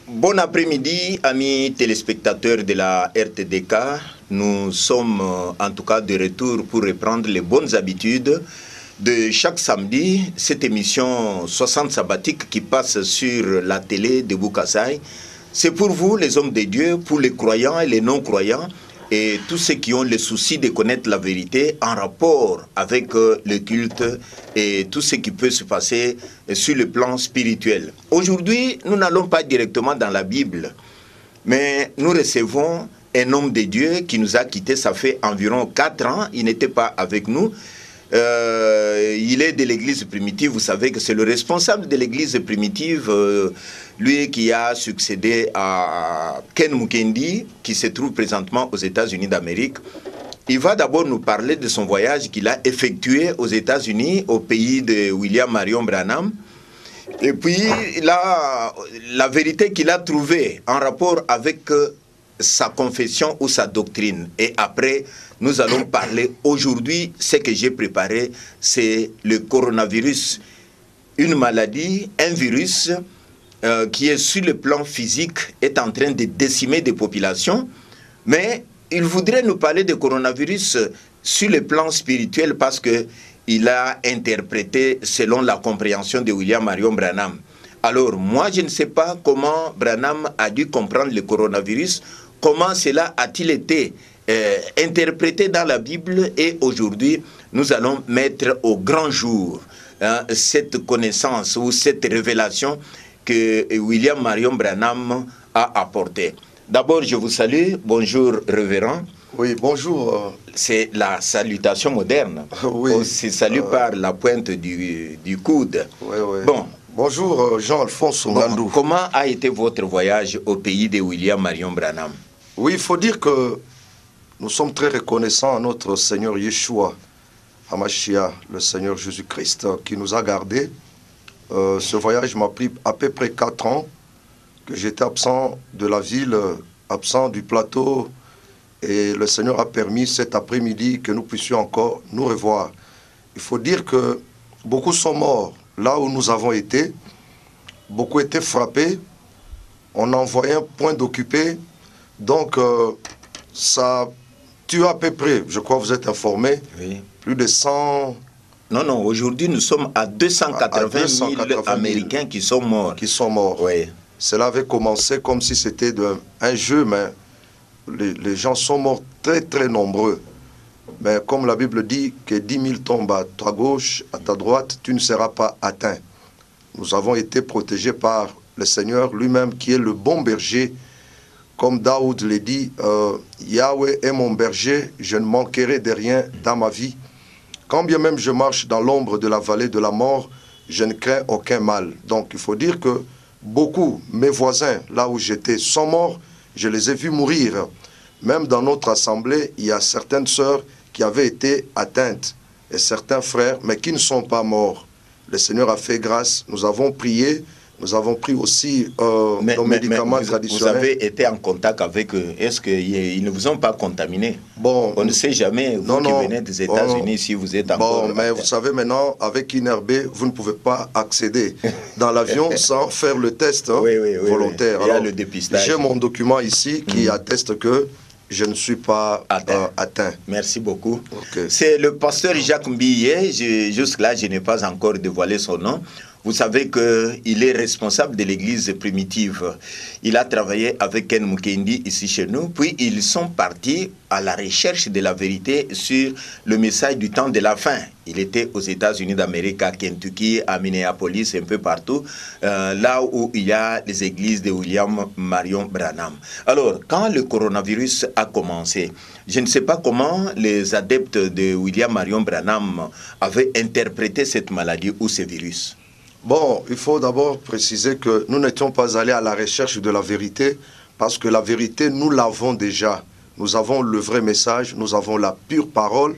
Bon après-midi, amis téléspectateurs de la RTDK. Nous sommes en tout cas de retour pour reprendre les bonnes habitudes de chaque samedi. Cette émission 60 sabbatique qui passe sur la télé de Boukassai. C'est pour vous, les hommes de Dieu, pour les croyants et les non-croyants, et tous ceux qui ont le souci de connaître la vérité en rapport avec le culte et tout ce qui peut se passer sur le plan spirituel. Aujourd'hui, nous n'allons pas directement dans la Bible, mais nous recevons un homme de Dieu qui nous a quittés, ça fait environ 4 ans, il n'était pas avec nous. Il est de l'église primitive, vous savez que c'est le responsable de l'église primitive, lui qui a succédé à Ken Mukendi, qui se trouve présentement aux États-Unis d'Amérique. Il va d'abord nous parler de son voyage qu'il a effectué aux États-Unis, au pays de William Marion Branham. Et puis, la vérité qu'il a trouvée en rapport avec sa confession ou sa doctrine. Et après, nous allons parler aujourd'hui, ce que j'ai préparé, c'est le coronavirus. Une maladie, un virus qui est sur le plan physique, est en train de décimer des populations. Mais il voudrait nous parler de coronavirus sur le plan spirituel parce qu'il a interprété selon la compréhension de William Marion Branham. Alors, moi, je ne sais pas comment Branham a dû comprendre le coronavirus, comment cela a-t-il été interprété dans la Bible, et aujourd'hui, nous allons mettre au grand jour cette connaissance ou cette révélation que William Marion Branham a apportée. D'abord, je vous salue. Bonjour, révérend. Oui, bonjour. C'est la salutation moderne. Oui. On se salue par la pointe du coude. Oui, oui. Bon. Bonjour, Jean-Alphonse Ngandou. Bon, comment a été votre voyage au pays de William Marion Branham? Oui, il faut dire que nous sommes très reconnaissants à notre Seigneur Yeshua, Hamashiach, le Seigneur Jésus-Christ, qui nous a gardés. Ce voyage m'a pris à peu près 4 ans, que j'étais absent de la ville, absent du plateau, et le Seigneur a permis cet après-midi que nous puissions encore nous revoir. Il faut dire que beaucoup sont morts là où nous avons été, beaucoup étaient frappés, on envoyait un point d'occupé, donc ça tue à peu près, je crois que vous êtes informés, oui. Plus de 100... Non, aujourd'hui nous sommes à 280 000 Américains qui sont morts. Qui sont morts. Oui. Cela avait commencé comme si c'était un jeu, mais les gens sont morts très très nombreux. Mais comme la Bible dit que 10 000 tombent à ta gauche, à ta droite, tu ne seras pas atteint. Nous avons été protégés par le Seigneur lui-même qui est le bon berger. Comme Daoud l'a dit, Yahweh est mon berger, je ne manquerai de rien dans ma vie. Quand bien même je marche dans l'ombre de la vallée de la mort, je ne crains aucun mal. Donc il faut dire que beaucoup, mes voisins, là où j'étais, sont morts, je les ai vus mourir. Même dans notre assemblée, il y a certaines sœurs qui avaient été atteintes, et certains frères, mais qui ne sont pas morts. Le Seigneur a fait grâce, nous avons prié, nous avons pris aussi nos médicaments traditionnels. Vous avez été en contact avec eux. Est-ce qu'ils ne vous ont pas contaminé? Bon, on ne sait jamais, vous qui venez des États-Unis, si vous êtes encore... Bon, mais vous savez maintenant, avec INRB, vous ne pouvez pas accéder dans l'avion sans faire le test volontaire. Oui. Il y a le dépistage. J'ai mon document ici qui atteste que je ne suis pas atteint. Merci beaucoup. Okay. C'est le pasteur Jacques Mbillet. Jusque-là, je n'ai pas encore dévoilé son nom. Vous savez qu'il est responsable de l'église primitive. Il a travaillé avec Ken Mukendi ici chez nous. Puis ils sont partis à la recherche de la vérité sur le message du temps de la fin. Il était aux États-Unis d'Amérique, à Kentucky, à Minneapolis, un peu partout, là où il y a les églises de William Marion Branham. Alors, quand le coronavirus a commencé, je ne sais pas comment les adeptes de William Marion Branham avaient interprété cette maladie ou ce virus. Bon, il faut d'abord préciser que nous n'étions pas allés à la recherche de la vérité parce que la vérité, nous l'avons déjà. Nous avons le vrai message, nous avons la pure parole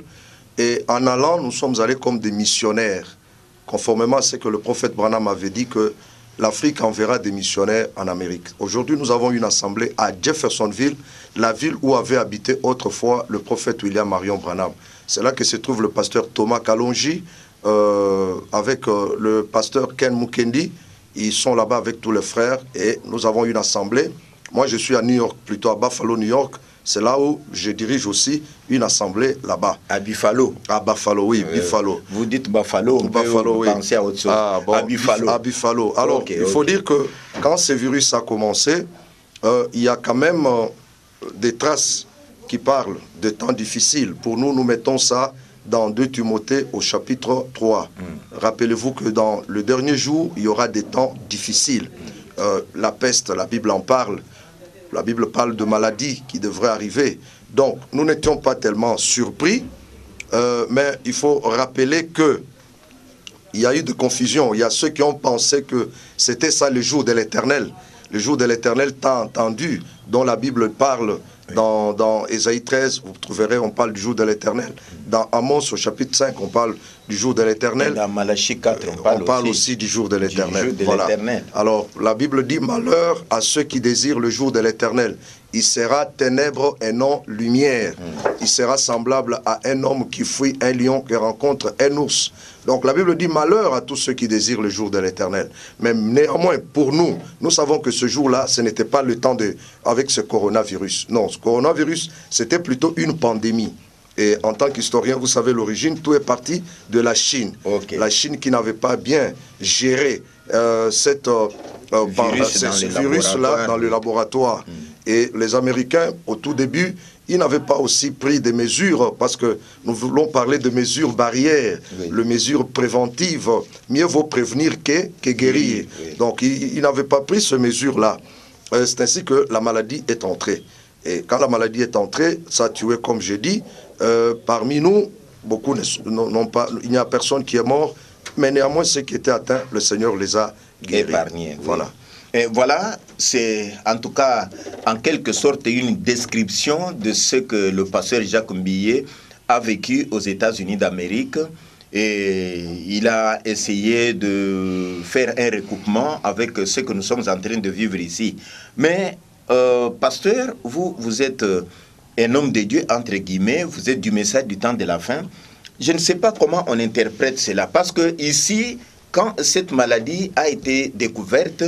et en allant, nous sommes allés comme des missionnaires. Conformément à ce que le prophète Branham avait dit que l'Afrique enverra des missionnaires en Amérique. Aujourd'hui, nous avons une assemblée à Jeffersonville, la ville où avait habité autrefois le prophète William Marion Branham. C'est là que se trouve le pasteur Thomas Kalonji, avec le pasteur Ken Mukendi. ils sont là-bas avec tous les frères et nous avons une assemblée. Moi, je suis à New York, plutôt à Buffalo, New York. C'est là où je dirige aussi une assemblée là-bas. À Buffalo. À Buffalo, oui, Buffalo. Vous dites Buffalo, Buffalo, oui. Pensez à autre chose. Ah, bon, à Buffalo. À Buffalo. Alors, il faut dire que quand ce virus a commencé, il y a quand même des traces qui parlent de temps difficiles. Pour nous, nous mettons ça dans 2 Timothée au chapitre 3. Rappelez-vous que dans le dernier jour, il y aura des temps difficiles. La peste, la Bible en parle. La Bible parle de maladies qui devraient arriver. Donc, nous n'étions pas tellement surpris, mais il faut rappeler que il y a eu de confusion. Il y a ceux qui ont pensé que c'était ça le jour de l'Éternel. Le jour de l'Éternel tant entendu, dont la Bible parle dans Ésaïe 13, vous trouverez, on parle du jour de l'Éternel. Dans Amos, au chapitre 5, on parle du jour de l'Éternel. Dans Malachie 4, on parle aussi du jour de l'Éternel. Voilà. Alors, la Bible dit, malheur à ceux qui désirent le jour de l'Éternel. Il sera ténèbres et non lumière. Il sera semblable à un homme qui fuit un lion qui rencontre un ours. Donc la Bible dit malheur à tous ceux qui désirent le jour de l'Éternel. Mais néanmoins, pour nous, nous savons que ce jour-là, ce n'était pas le temps avec ce coronavirus. Non, ce coronavirus, c'était plutôt une pandémie. Et en tant qu'historien, vous savez l'origine, tout est parti de la Chine. La Chine qui n'avait pas bien géré ce virus-là dans le laboratoire. Et les Américains, au tout début, ils n'avaient pas aussi pris des mesures, parce que nous voulons parler de mesures barrières, de mesures préventives. Mieux vaut prévenir que guérir. Donc, ils n'avaient pas pris ces mesures-là. C'est ainsi que la maladie est entrée. Et quand la maladie est entrée, ça a tué, comme j'ai dit. Parmi nous, beaucoup n'ont pas, il n'y a personne qui est mort, mais néanmoins, ceux qui étaient atteints, le Seigneur les a guéris. Épargnés. Voilà. Et voilà, c'est en tout cas, en quelque sorte, une description de ce que le pasteur Jacques Mbilé a vécu aux États-Unis d'Amérique. Et il a essayé de faire un recoupement avec ce que nous sommes en train de vivre ici. Mais, pasteur, vous êtes un homme de Dieu, entre guillemets, vous êtes du message du temps de la fin. Je ne sais pas comment on interprète cela, parce que ici, quand cette maladie a été découverte,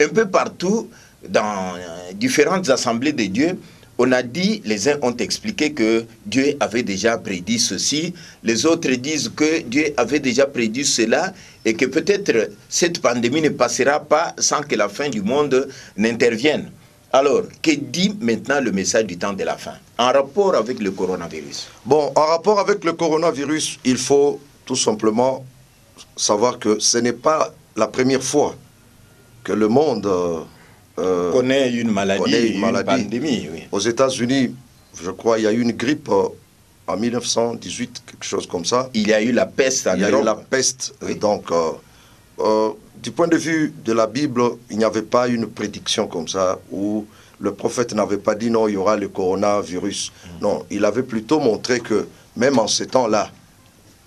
un peu partout, dans différentes assemblées de Dieu, on a dit, les uns ont expliqué que Dieu avait déjà prédit ceci, les autres disent que Dieu avait déjà prédit cela, et que peut-être cette pandémie ne passera pas sans que la fin du monde n'intervienne. Alors, que dit maintenant le message du temps de la fin, en rapport avec le coronavirus? Bon, en rapport avec le coronavirus, il faut tout simplement savoir que ce n'est pas la première fois que le monde connaît une maladie, une pandémie. Oui. Aux États-Unis, je crois, il y a eu une grippe en 1918, quelque chose comme ça. Il y a eu la peste en Europe. Il y a eu la peste. Oui. Donc, du point de vue de la Bible, il n'y avait pas une prédiction comme ça, où le prophète n'avait pas dit non, il y aura le coronavirus. Non, il avait plutôt montré que même en ces temps-là,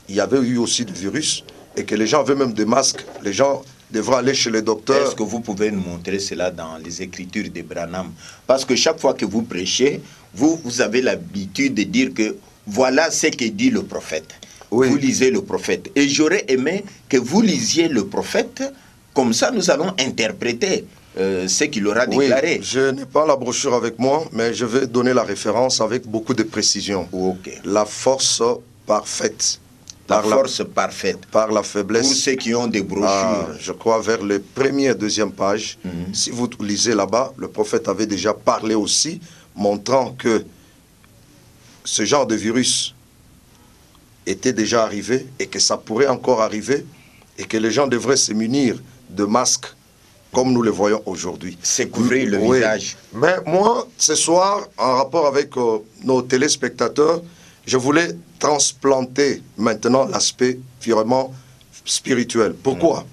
il y avait eu aussi du virus, et que les gens avaient même des masques. Les gens devraient aller chez les docteurs. Est-ce que vous pouvez nous montrer cela dans les Écritures de Branham? Parce que chaque fois que vous prêchez, vous avez l'habitude de dire que voilà ce que dit le prophète. Oui. Vous lisez le prophète. Et j'aurais aimé que vous lisiez le prophète, comme ça nous allons interpréter ce qu'il aura déclaré. Oui, je n'ai pas la brochure avec moi, mais je vais donner la référence avec beaucoup de précision. Okay. La force parfaite. La force parfaite. Par la faiblesse. Pour ceux qui ont des brochures. Je crois vers les premières et deuxième pages. Si vous lisez là-bas, le prophète avait déjà parlé aussi, montrant que ce genre de virus était déjà arrivé et que ça pourrait encore arriver et que les gens devraient se munir de masques comme nous le voyons aujourd'hui. C'est couvrir le visage. Mais moi, ce soir, en rapport avec nos téléspectateurs, je voulais transplanter maintenant l'aspect vraiment spirituel. Pourquoi?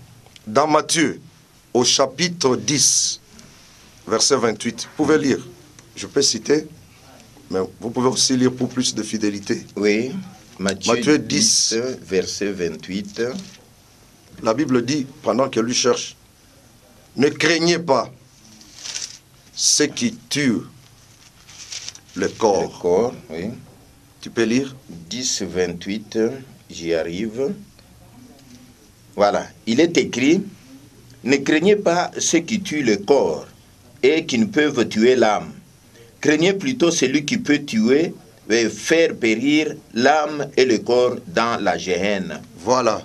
Dans Matthieu, au chapitre 10, verset 28, vous pouvez lire. Je peux citer, mais vous pouvez aussi lire pour plus de fidélité. Oui, Matthieu 10, verset 28. La Bible dit, pendant qu'elle lui cherche, ne craignez pas ce qui tue le corps. Le corps, oui. Tu peux lire? 10, 28, j'y arrive. Voilà, il est écrit, Ne craignez pas ceux qui tuent le corps et qui ne peuvent tuer l'âme. Craignez plutôt celui qui peut tuer et faire périr l'âme et le corps dans la géhenne. Voilà.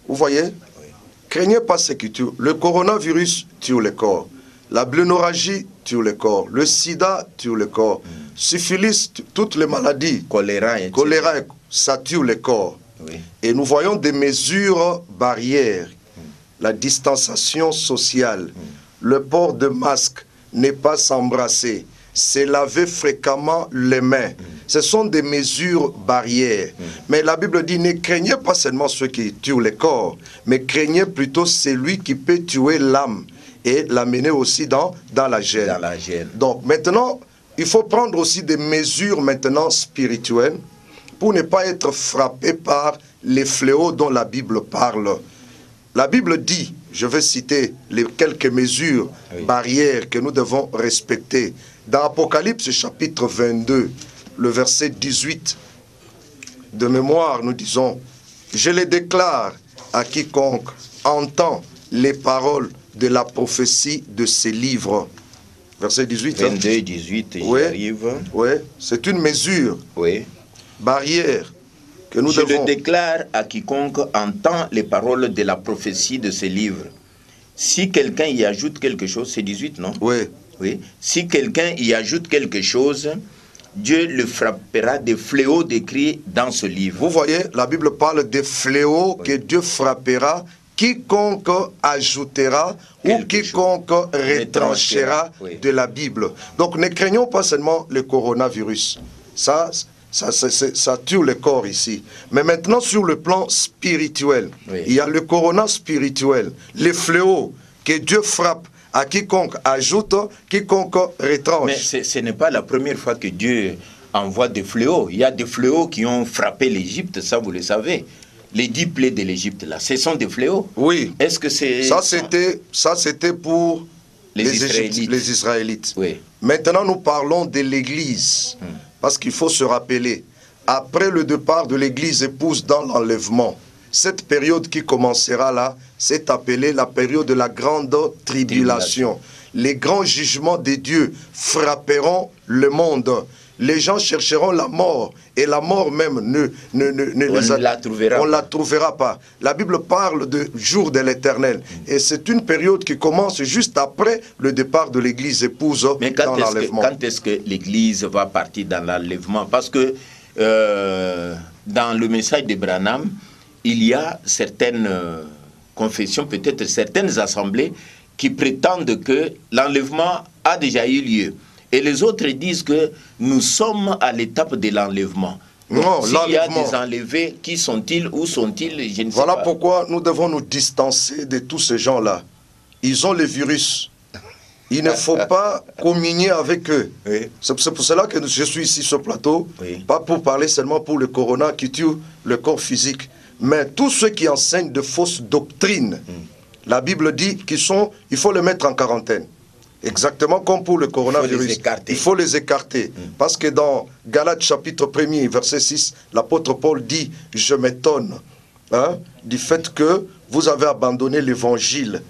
Vous voyez? Oui. Craignez pas ce qui tue. Le coronavirus tue le corps. La blénorragie tue le corps. Le sida tue le corps. Syphilis, toutes les maladies. Choléra, ça tue le corps. Oui. Et nous voyons des mesures barrières. La distanciation sociale. Le port de masque, ne pas s'embrasser. C'est laver fréquemment les mains. Ce sont des mesures barrières. Mais la Bible dit, ne craignez pas seulement ceux qui tuent le corps, mais craignez plutôt celui qui peut tuer l'âme et l'amener aussi dans la gêne. Donc maintenant, il faut prendre aussi des mesures maintenant spirituelles pour ne pas être frappé par les fléaux dont la Bible parle. La Bible dit, je vais citer quelques mesures barrières que nous devons respecter. Dans Apocalypse chapitre 22, le verset 18, de mémoire, nous disons, « Je les déclare à quiconque entend les paroles de la prophétie de ces livres. » Verset 18. 22, 18, oui, arrive. Oui, c'est une mesure barrière que nous devons... Je le déclare à quiconque entend les paroles de la prophétie de ces livres. Si quelqu'un y ajoute quelque chose, c'est 18, non? Oui. Oui. Si quelqu'un y ajoute quelque chose, Dieu le frappera des fléaux décrits dans ce livre. Vous voyez, la Bible parle des fléaux que Dieu frappera, quiconque ajoutera ou quiconque retranchera de la Bible. Donc ne craignons pas seulement le coronavirus. Ça tue le corps ici. Mais maintenant, sur le plan spirituel, il y a le corona spirituel, les fléaux que Dieu frappe à quiconque ajoute, quiconque retranche. Mais ce n'est pas la première fois que Dieu envoie des fléaux. Il y a des fléaux qui ont frappé l'Égypte, ça vous le savez. Les 10 plaies de l'Égypte, là, ce sont des fléaux. Oui. Est-ce que c'est... Ça, c'était pour les Israélites. Oui. Maintenant, nous parlons de l'Église. Parce qu'il faut se rappeler, après le départ de l'Église épouse dans l'enlèvement, cette période qui commencera là, c'est appelée la période de la grande tribulation. Les grands jugements de Dieu frapperont le monde. Les gens chercheront la mort, et la mort même on la trouvera pas. La Bible parle de jour de l'Éternel, et c'est une période qui commence juste après le départ de l'Église épouse dans l'enlèvement. Quand est-ce que l'Église va partir dans l'enlèvement? Parce que dans le message de Branham, il y a certaines confessions, peut-être certaines assemblées, qui prétendent que l'enlèvement a déjà eu lieu. Et les autres disent que nous sommes à l'étape de l'enlèvement. Non, s'il y a des enlevés, qui sont-ils, où sont-ils, je ne sais pas. Voilà pourquoi nous devons nous distancer de tous ces gens-là. Ils ont le virus. Il ne faut pas communier avec eux. Oui. C'est pour cela que je suis ici sur ce plateau, pas pour parler seulement pour le corona qui tue le corps physique, mais tous ceux qui enseignent de fausses doctrines. La Bible dit qu'il faut les mettre en quarantaine. Exactement comme pour le coronavirus. Il faut les écarter. Parce que dans Galates chapitre 1er, verset 6, l'apôtre Paul dit, je m'étonne du fait que vous avez abandonné l'évangile.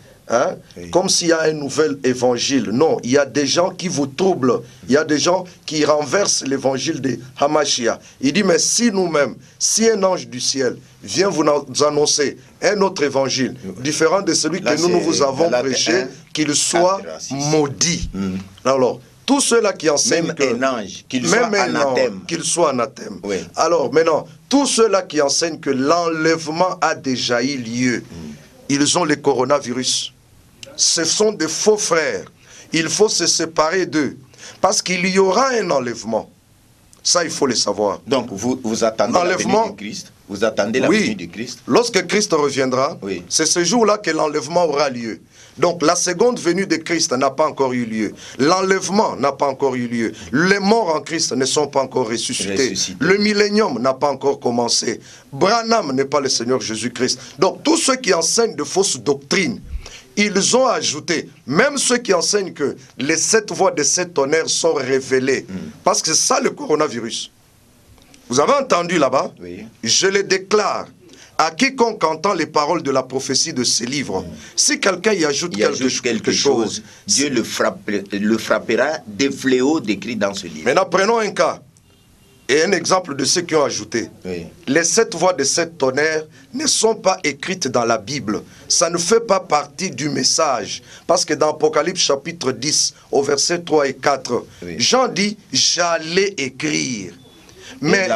Comme s'il y a un nouvel évangile. Non, il y a des gens qui vous troublent. Il y a des gens qui renversent l'évangile de Hamashia. Il dit, mais si nous-mêmes, si un ange du ciel vient vous annoncer un autre évangile, différent de celui que nous vous avons prêché, qu'il soit maudit. Alors, tous ceux-là qui enseignent même que... un ange, qu'il soit anathème. Oui. Alors, maintenant, tous ceux-là qui enseignent que l'enlèvement a déjà eu lieu, ils ont le coronavirus. Ce sont des faux frères. Il faut se séparer d'eux. Parce qu'il y aura un enlèvement. Ça, il faut le savoir. Donc, vous attendez la venue du Christ? Vous attendez la venue du Christ? Lorsque Christ reviendra, c'est ce jour-là que l'enlèvement aura lieu. Donc, la seconde venue de Christ n'a pas encore eu lieu. L'enlèvement n'a pas encore eu lieu. Les morts en Christ ne sont pas encore ressuscités. Le millénium n'a pas encore commencé. Branham n'est pas le Seigneur Jésus-Christ. Donc, tous ceux qui enseignent de fausses doctrines, ils ont ajouté, même ceux qui enseignent que les 7 voies de 7 tonnerres sont révélées. Parce que c'est ça le coronavirus. Vous avez entendu là-bas? Je le déclare à quiconque entend les paroles de la prophétie de ces livres. Si quelqu'un y ajoute quelque chose, Dieu le frappera des fléaux décrits dans ce livre. Maintenant, prenons un cas et un exemple de ceux qui ont ajouté. Oui. Les 7 voix de 7 tonnerres ne sont pas écrites dans la Bible. Ça ne fait pas partie du message. Parce que dans Apocalypse chapitre 10, au verset 3 et 4, oui, Jean dit « J'allais écrire ». Mais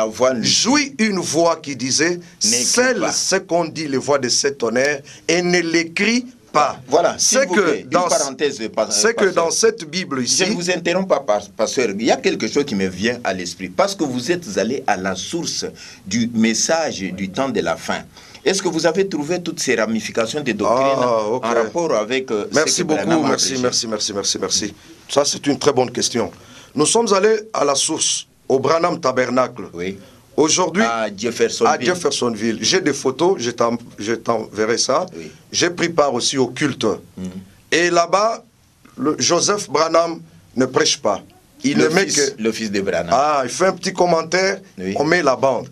j'ouis une voix qui disait « Celle, ce qu'on dit, les voix de 7 tonnerres, et ne l'écrit pas ». Voilà, c'est que, dans cette Bible ici... Je ne vous interromps pas, pasteur. Il y a quelque chose qui me vient à l'esprit. Parce que vous êtes allé à la source du message du temps de la fin. Est-ce que vous avez trouvé toutes ces ramifications des doctrines en rapport avec... Merci beaucoup, merci. Ça, c'est une très bonne question. Nous sommes allés à la source, au Branham Tabernacle. Oui. Aujourd'hui, à Jeffersonville. J'ai des photos, je t'enverrai ça. Oui. J'ai pris part aussi au culte. Et là-bas, Joseph Branham ne prêche pas. Il ne met que... Le fils de Branham. Ah, il fait un petit commentaire, oui, on met la bande.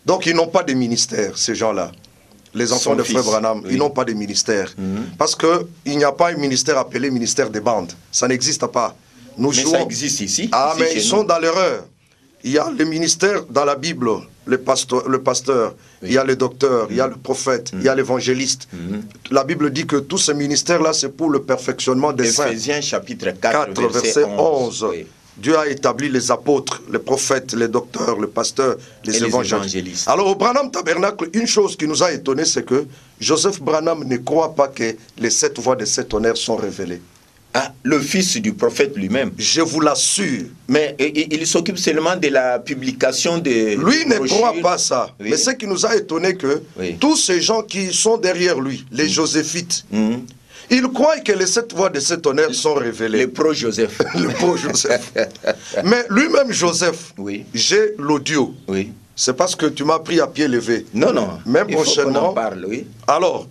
Donc, ils n'ont pas de ministère, ces gens-là. Les enfants de Frère Branham, oui, ils n'ont pas de ministère. Parce qu'il n'y a pas un ministère appelé ministère des bandes. Ça n'existe pas. Mais ça existe ici. Ah, mais ils sont dans l'erreur. Il y a le ministère dans la Bible, le pasteur, oui, il y a le docteur, il y a le prophète, il y a l'évangéliste. La Bible dit que tous ces ministères-là, c'est pour le perfectionnement des saints. Éphésiens chapitre 4 verset 11. Oui. Dieu a établi les apôtres, les prophètes, les docteurs, les pasteurs, les évangélistes. Alors au Branham Tabernacle, une chose qui nous a étonnés, c'est que Joseph Branham ne croit pas que les 7 voix de 7 tonnerres sont révélées. Ah, le fils du prophète lui-même. Je vous l'assure. Mais il s'occupe seulement de la publication de... Lui ne croit pas ça. Oui. Mais ce qui nous a étonné que oui, tous ces gens qui sont derrière lui, les joséphites, ils croient que les 7 voix de 7 tonnerres sont révélées. Les pro-Joseph. Les pro-Joseph. Mais lui-même, Joseph, oui, j'ai l'audio. Oui. C'est parce que tu m'as pris à pied levé. Non, non. Même prochainement. Faut qu'on en parle, oui. Alors...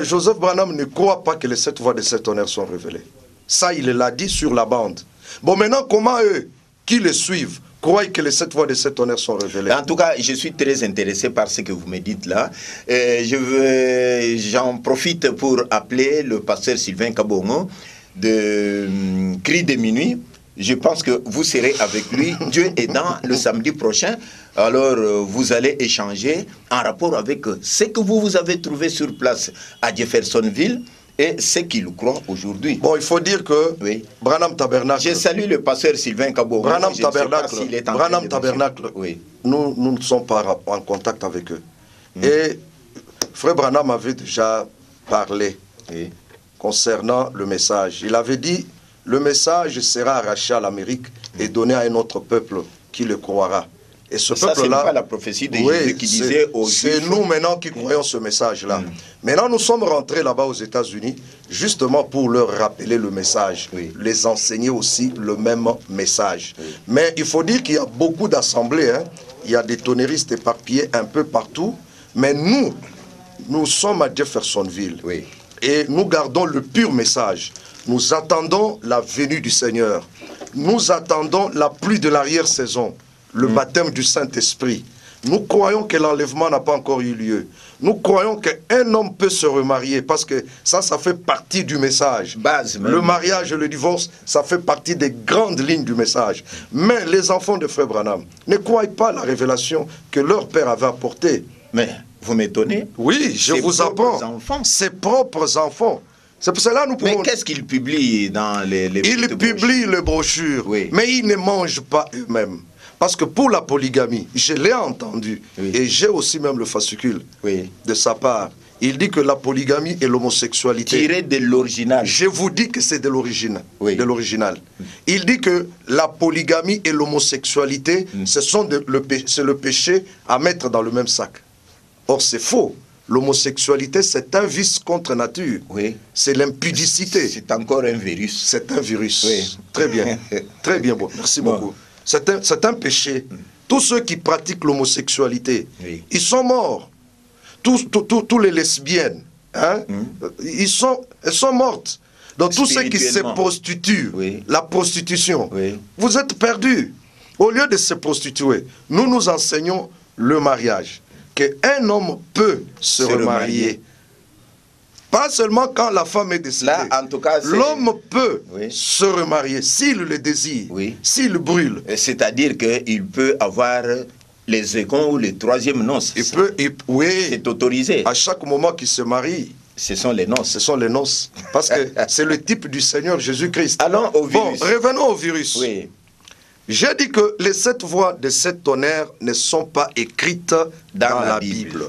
Joseph Branham ne croit pas que les 7 voix de 7 tonnerres sont révélées. Ça, il l'a dit sur la bande. Bon, maintenant, comment eux, qui le suivent, croient que les 7 voix de 7 tonnerres sont révélées? En tout cas, je suis très intéressé par ce que vous me dites là. J'en profite pour appeler le pasteur Sylvain Kabongo de Cri de Minuit. Je pense que vous serez avec lui, Dieu aidant, le samedi prochain. Alors, vous allez échanger en rapport avec ce que vous avez trouvé sur place à Jeffersonville et ce qu'il croit aujourd'hui. Bon, il faut dire que oui, Branham Tabernacle... Je salue le pasteur Sylvain Kabongo. Branham Tabernacle, oui, nous ne sommes pas en contact avec eux. Et Frère Branham avait déjà parlé concernant le message. Il avait dit... Le message sera arraché à l'Amérique et donné à un autre peuple qui le croira. Et ce peuple-là... c'est pas la prophétie de Jésus qui disait aux Juifs... C'est nous maintenant qui croyons ce message-là. Maintenant, nous sommes rentrés là-bas aux États-Unis justement pour leur rappeler le message. Oui. Les enseigner aussi le même message. Oui. Mais il faut dire qu'il y a beaucoup d'assemblées. Hein. Il y a des tonnéristes éparpillés un peu partout. Mais nous sommes à Jeffersonville. Oui. Et nous gardons le pur message. Nous attendons la venue du Seigneur. Nous attendons la pluie de l'arrière-saison, le baptême du Saint-Esprit. Nous croyons que l'enlèvement n'a pas encore eu lieu. Nous croyons qu'un homme peut se remarier parce que ça fait partie du message. Base même. Le mariage et le divorce, ça fait partie des grandes lignes du message. Mais les enfants de Frère Branham ne croient pas à la révélation que leur père avait apportée. Mais vous m'étonnez. Oui, je vous apprends. Ses propres enfants. C'est pour cela que nous pouvons... Mais qu'est-ce qu'ils publient dans les Ils publient les brochures, oui, mais ils ne mangent pas eux-mêmes. Parce que pour la polygamie, je l'ai entendu, oui, et j'ai aussi même le fascicule de sa part. Il dit que la polygamie et l'homosexualité... Tiré de l'original. Je vous dis que c'est de l'original. De l'original. Il dit que la polygamie et l'homosexualité, c'est le péché à mettre dans le même sac. Or, c'est faux. L'homosexualité, c'est un vice contre nature. Oui. C'est l'impudicité. C'est encore un virus. C'est un virus. Oui. Très bien. Très bien. Bon. Merci beaucoup. C'est un péché. Tous ceux qui pratiquent l'homosexualité, ils sont morts. Tous les lesbiennes, hein, elles sont mortes. Donc tous ceux qui se prostituent, la prostitution, vous êtes perdus. Au lieu de se prostituer, nous enseignons le mariage. qu'un homme peut se remarier. Pas seulement quand la femme est décédée. Là, en tout cas, l'homme peut se remarier s'il le désire, s'il brûle. C'est-à-dire qu'il peut avoir les seconds ou les troisièmes noces. C'est autorisé. À chaque moment qu'il se marie, ce sont les noces. Ce sont les noces. Parce que c'est le type du Seigneur Jésus-Christ. Allons au virus. Bon, revenons au virus. Oui. J'ai dit que les 7 voix de 7 tonnerres ne sont pas écrites dans la Bible.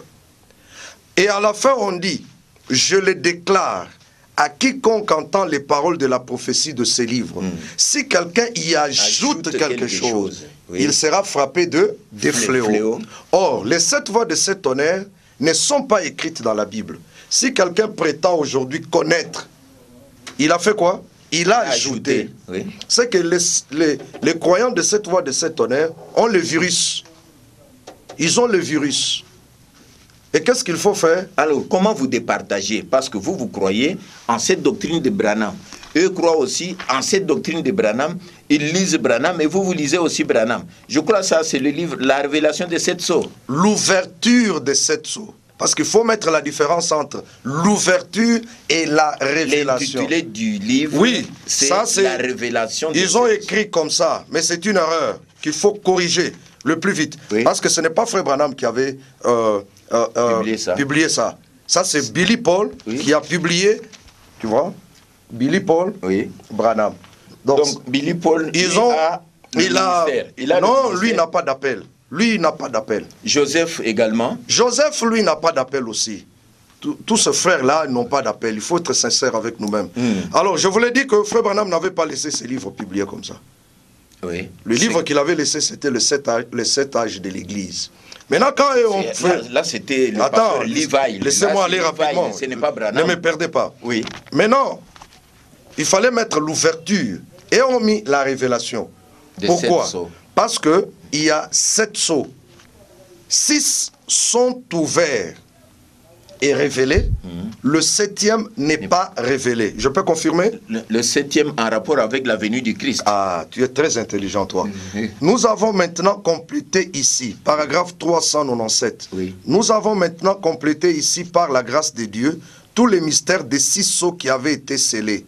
Et à la fin, on dit, je les déclare à quiconque entend les paroles de la prophétie de ces livres. Si quelqu'un y ajoute quelque chose, il sera frappé des fléaux. Or, les 7 voix de 7 tonnerres ne sont pas écrites dans la Bible. Si quelqu'un prétend aujourd'hui connaître, il a fait quoi? Il a ajouté. C'est que les croyants de cette voix de cet tonnerre ont le virus. Ils ont le virus. Et qu'est-ce qu'il faut faire? Alors, comment vous départagez? Parce que vous croyez en cette doctrine de Branham. Eux croient aussi en cette doctrine de Branham. Ils lisent Branham et vous lisez aussi Branham. Je crois que ça, c'est le livre La révélation des 7 sceaux. L'ouverture des 7 sceaux. Parce qu'il faut mettre la différence entre l'ouverture et la révélation. L'intitulé du livre, c'est la révélation. Ils ont écrit comme ça, mais c'est une erreur qu'il faut corriger le plus vite. Parce que ce n'est pas Frère Branham qui avait publié ça. Ça, c'est Billy Paul qui a publié, tu vois, Billy Paul Branham. Donc Billy Paul, non, lui n'a pas d'appel. Lui, il n'a pas d'appel. Joseph également? Joseph, lui, n'a pas d'appel aussi. Tous ces frères-là n'ont pas d'appel. Il faut être sincère avec nous-mêmes. Alors, je voulais dire que Frère Branham n'avait pas laissé ses livres publiés comme ça. Le livre qu'il avait laissé, c'était le 7 âges de l'Église. Maintenant, quand on fait... Là, c'était le pasteur Levi. Laissez-moi aller rapidement. Ce n'est pas Branham. Ne me perdez pas. Maintenant, il fallait mettre l'ouverture. Et on a mis la révélation. Pourquoi? Parce que il y a 7 sceaux. 6 sont ouverts et révélés. Le 7e n'est pas révélé. Je peux confirmer? Le 7e en rapport avec la venue du Christ. Ah, tu es très intelligent, toi. Nous avons maintenant complété ici, paragraphe 397. Nous avons maintenant complété ici, par la grâce de Dieu, tous les mystères des 6 sceaux qui avaient été scellés.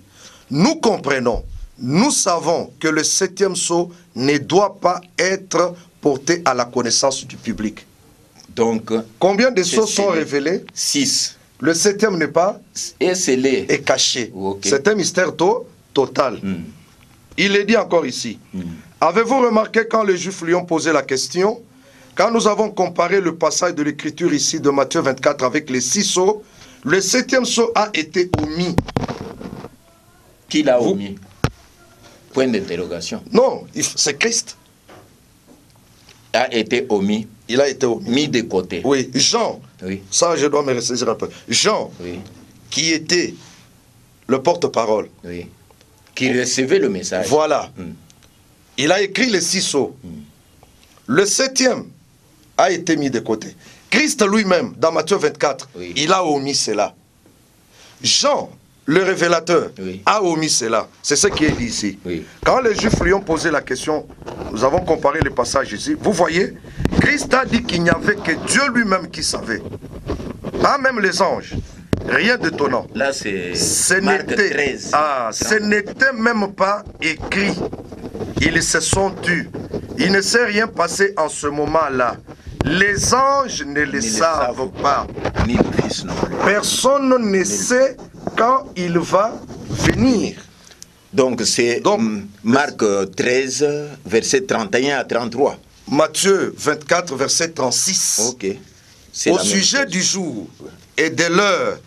Nous comprenons. Nous savons que le 7e sceau ne doit pas être porté à la connaissance du public. Donc, combien de sceaux sont révélés? 6. Le 7e n'est pas scellé. Est caché. C'est un mystère total. Il est dit encore ici. Avez-vous remarqué quand les Juifs lui ont posé la question, quand nous avons comparé le passage de l'Écriture ici de Matthieu 24 avec les 6 sceaux, le 7e sceau a été omis. Qui l'a omis? Point d'interrogation. Non, c'est Christ. A été omis. Il a été omis. Mis de côté. Oui, Jean. Ça, je dois me ressaisir un peu. Jean, qui était le porte-parole. Qui recevait le message. Voilà. Il a écrit les 6 sceaux. Le 7e a été mis de côté. Christ lui-même, dans Matthieu 24, il a omis cela. Jean, le révélateur, a omis cela. C'est ce qui est dit ici. Quand les Juifs lui ont posé la question, nous avons comparé les passages ici. Vous voyez, Christ a dit qu'il n'y avait que Dieu lui-même qui savait. Pas même les anges. Rien d'étonnant. Là, c'est Marc 13. Ce n'était même pas écrit. Ils se sont tus. Il ne s'est rien passé en ce moment-là. Les anges ne le savent pas. Ni le Fils non plus. Personne ne sait quand il va venir. Donc c'est Marc 13, verset 31 à 33. Matthieu 24, verset 36. Au sujet du jour et de l'heure,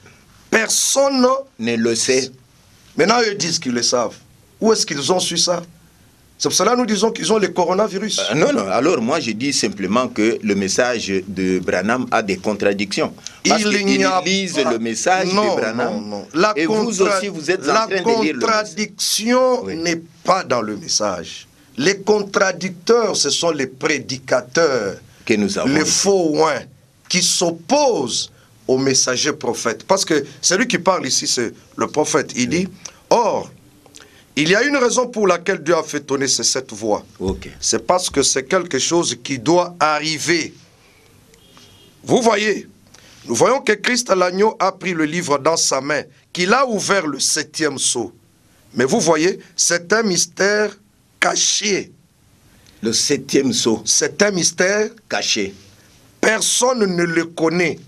personne ne le sait. Maintenant, ils disent qu'ils le savent. Où est-ce qu'ils ont su ça? C'est pour cela que nous disons qu'ils ont le coronavirus. Non, alors moi je dis simplement que le message de Branham a des contradictions. Parce qu'ils lisent le message de Branham. Et vous aussi, vous êtes en train de lire le message. La contradiction n'est pas dans le message. Les contradicteurs, ce sont les prédicateurs, que nous avons les faux oins, qui s'opposent au messager prophète. Parce que celui qui parle ici, c'est le prophète. Il dit, or, il y a une raison pour laquelle Dieu a fait tonner ces 7 voix. C'est parce que c'est quelque chose qui doit arriver. Vous voyez, nous voyons que Christ l'agneau a pris le livre dans sa main, qu'il a ouvert le 7e sceau. Mais vous voyez, c'est un mystère caché. Le 7e sceau. C'est un mystère caché. Personne ne le connaît.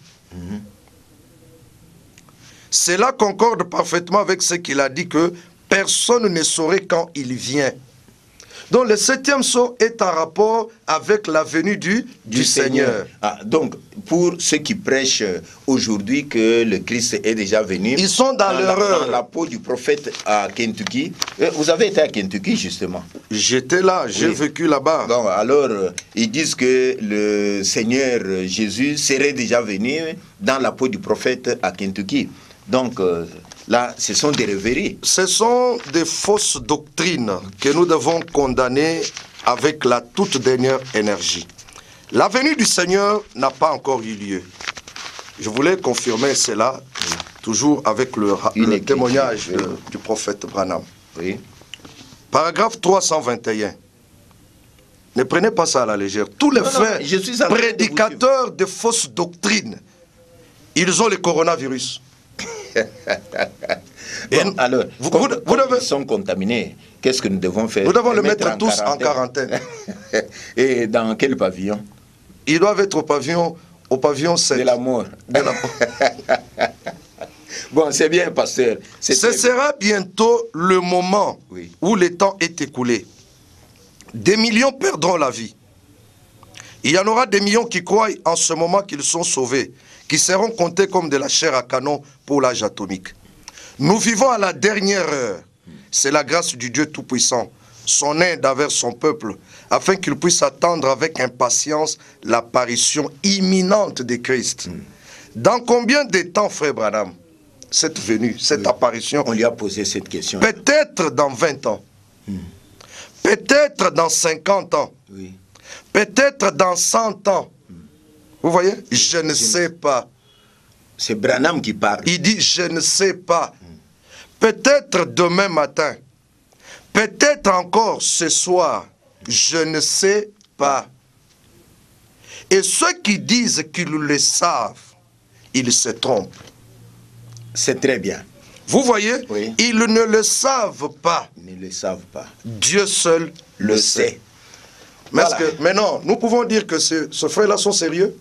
Cela concorde parfaitement avec ce qu'il a dit que personne ne saurait quand il vient. Donc le 7e sceau est en rapport avec la venue du Seigneur. Ah, donc pour ceux qui prêchent aujourd'hui que le Christ est déjà venu, ils sont dans l'erreur. Dans la peau du prophète à Kentucky. Vous avez été à Kentucky justement. J'étais là, j'ai vécu là-bas. Bon, alors ils disent que le Seigneur Jésus serait déjà venu dans la peau du prophète à Kentucky. Donc là, ce sont des rêveries. Ce sont des fausses doctrines que nous devons condamner avec la toute dernière énergie. La venue du Seigneur n'a pas encore eu lieu. Je voulais confirmer cela, toujours avec le témoignage du prophète Branham. Oui. Paragraphe 321. Ne prenez pas ça à la légère. Tous les frères prédicateurs de fausses doctrines, ils ont le coronavirus. Bon, alors, vous ils sont contaminés. Qu'est-ce que nous devons faire? Nous devons les mettre tous en quarantaine. Et dans quel pavillon? Ils doivent être au pavillon 7. De la mort. Bon, c'est bien, pasteur. Ce sera bientôt le moment où le temps est écoulé. Des millions perdront la vie. Il y en aura des millions qui croient en ce moment qu'ils sont sauvés, qui seront comptés comme de la chair à canon pour l'âge atomique. Nous vivons à la dernière heure. C'est la grâce du Dieu Tout-Puissant, son aide envers son peuple, afin qu'il puisse attendre avec impatience l'apparition imminente de Christ. Dans combien de temps, frère Branham, cette venue, cette apparition? On lui a posé cette question. Peut-être dans 20 ans. Peut-être dans 50 ans. Oui. Peut-être dans 100 ans. Vous voyez? Je ne sais pas. C'est Branham qui parle. Il dit, je ne sais pas. Peut-être demain matin. Peut-être encore ce soir. Je ne sais pas. Et ceux qui disent qu'ils le savent, ils se trompent. C'est très bien. Vous voyez? Ils ne le savent pas. Ils ne le savent pas. Dieu seul le sait. Mais Voilà. maintenant, nous pouvons dire que ce frère-là sont sérieux?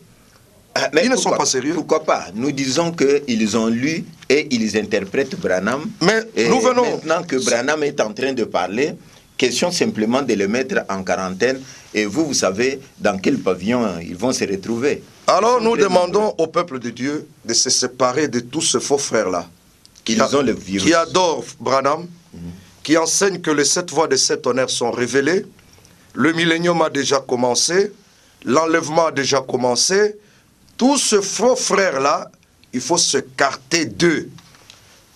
Mais ils ne sont pas sérieux. Pourquoi pas? Nous disons qu'ils ont lu et ils interprètent Branham. Mais nous venons... Maintenant que Branham est en train de parler, question simplement de le mettre en quarantaine. Et vous savez dans quel pavillon ils vont se retrouver. Alors nous demandons au peuple de Dieu de se séparer de tous ces faux frères-là. Qui adorent Branham, qui enseignent que les 7 voies des 7 honneurs sont révélées. Le millénium a déjà commencé. L'enlèvement a déjà commencé. Tous ces faux frères-là, il faut se carter d'eux.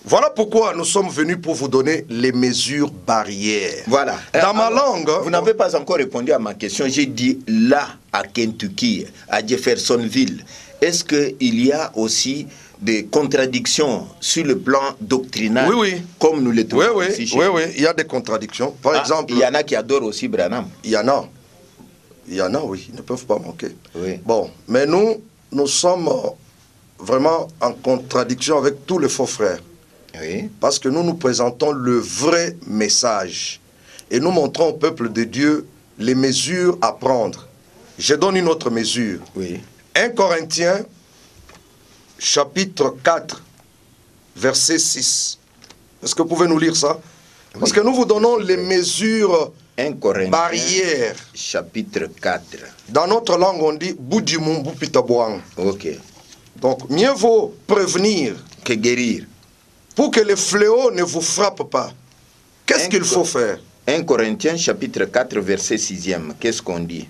Voilà pourquoi nous sommes venus pour vous donner les mesures barrières. Voilà. Dans ma langue... Vous n'avez pas encore répondu à ma question. J'ai dit là, à Kentucky, à Jeffersonville. Est-ce qu'il y a aussi des contradictions sur le plan doctrinal? Oui. Comme nous les trouvons ici chez nous. Oui, il y a des contradictions. Par exemple... Il y en a qui adorent aussi Branham. Il y en a. Il y en a, oui. Ils ne peuvent pas manquer. Oui. Bon, mais nous sommes vraiment en contradiction avec tous les faux frères. Oui. Parce que nous présentons le vrai message. Et nous montrons au peuple de Dieu les mesures à prendre. Je donne une autre mesure. Oui. 1 Corinthiens, chapitre 4, verset 6. Est-ce que vous pouvez nous lire ça? Oui. Parce que nous vous donnons les mesures 1 Corinthiens, barrières. Chapitre 4. Dans notre langue, on dit Boudjimumbu Pitaboang. Ok. Donc, mieux vaut prévenir que guérir. Pour que le fléau ne vous frappe pas. Qu'est-ce qu'il faut faire? 1 Corinthiens, chapitre 4, verset 6e. Qu'est-ce qu'on dit?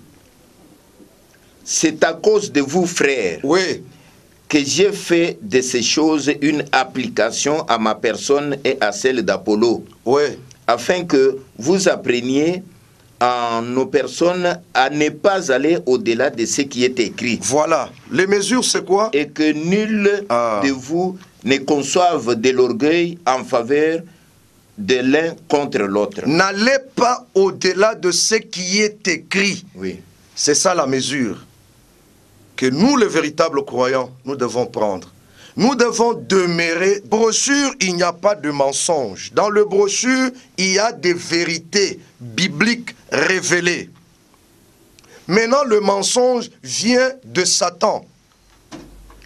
C'est à cause de vous, frères, que j'ai fait de ces choses une application à ma personne et à celle d'Apollo. Afin que vous appreniez en nos personnes à ne pas aller au-delà de ce qui est écrit. Voilà. Les mesures, c'est quoi? Et que nul de vous ne conçoive de l'orgueil en faveur de l'un contre l'autre. N'allez pas au-delà de ce qui est écrit. Oui. C'est ça la mesure. que nous, les véritables croyants, nous devons prendre. Nous devons demeurer. Brochure, il n'y a pas de mensonge. Dans le brochure, il y a des vérités bibliques révélées. Maintenant, le mensonge vient de Satan.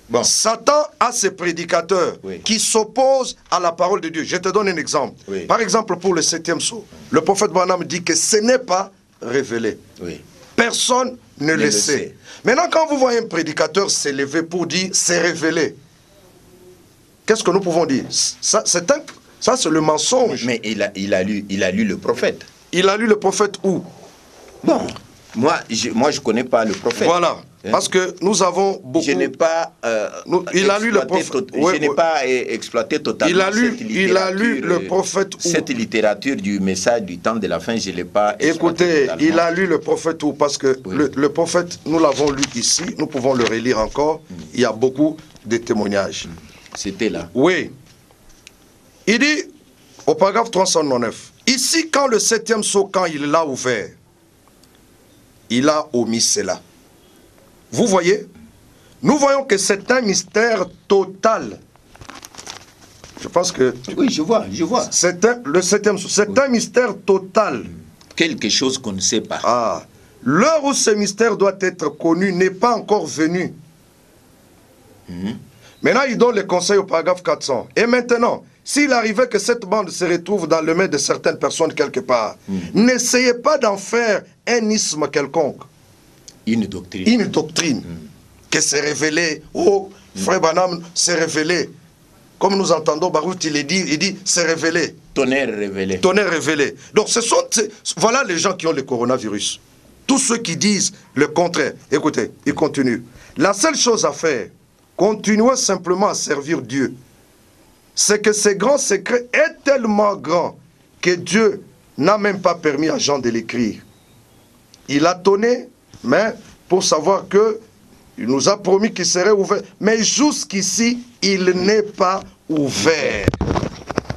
Bon. Satan a ses prédicateurs qui s'opposent à la parole de Dieu. Je te donne un exemple. Par exemple, pour le 7e sceau, le prophète Branham dit que ce n'est pas révélé. Personne ne le sait. Maintenant, quand vous voyez un prédicateur s'élever pour dire c'est révélé, qu'est-ce que nous pouvons dire? Ça, c'est le mensonge. Mais il a lu le prophète. Il a lu le prophète où? Bon, moi je connais pas le prophète. Voilà. Parce que nous avons beaucoup... Je n'ai pas il a lu le prophète. Je n'ai pas exploité totalement il a lu le prophète où? Cette littérature du message du temps de la fin, je ne l'ai pas exploité. Écoutez, il a lu le prophète où? Parce que le prophète, nous l'avons lu ici, nous pouvons le relire encore. Il y a beaucoup de témoignages. C'était là. Oui. Il dit, au paragraphe 399, ici, quand le 7e sceau, quand il l'a ouvert, il a omis cela. Vous voyez, nous voyons que c'est un mystère total. Je pense que... Oui, je vois. Le 7e sceau, c'est un mystère total. Quelque chose qu'on ne sait pas. Ah, l'heure où ce mystère doit être connu n'est pas encore venue. Maintenant, il donne les conseils au paragraphe 400. Et maintenant, s'il arrivait que cette bande se retrouve dans le main de certaines personnes quelque part, n'essayez pas d'en faire un isme quelconque. Une doctrine. Une doctrine. Que c'est révélé. Oh, frère Branham, c'est révélé. Comme nous entendons Baruch, il dit, c'est révélé. Tonnerre révélé. Tonnerre révélé. Donc, voilà les gens qui ont le coronavirus. Tous ceux qui disent le contraire. Écoutez, il continue. La seule chose à faire, continuez simplement à servir Dieu. C'est que ce grand secret est tellement grand que Dieu n'a même pas permis à Jean de l'écrire. Il a tonné, mais pour savoir que il nous a promis qu'il serait ouvert. Mais jusqu'ici, il n'est pas ouvert.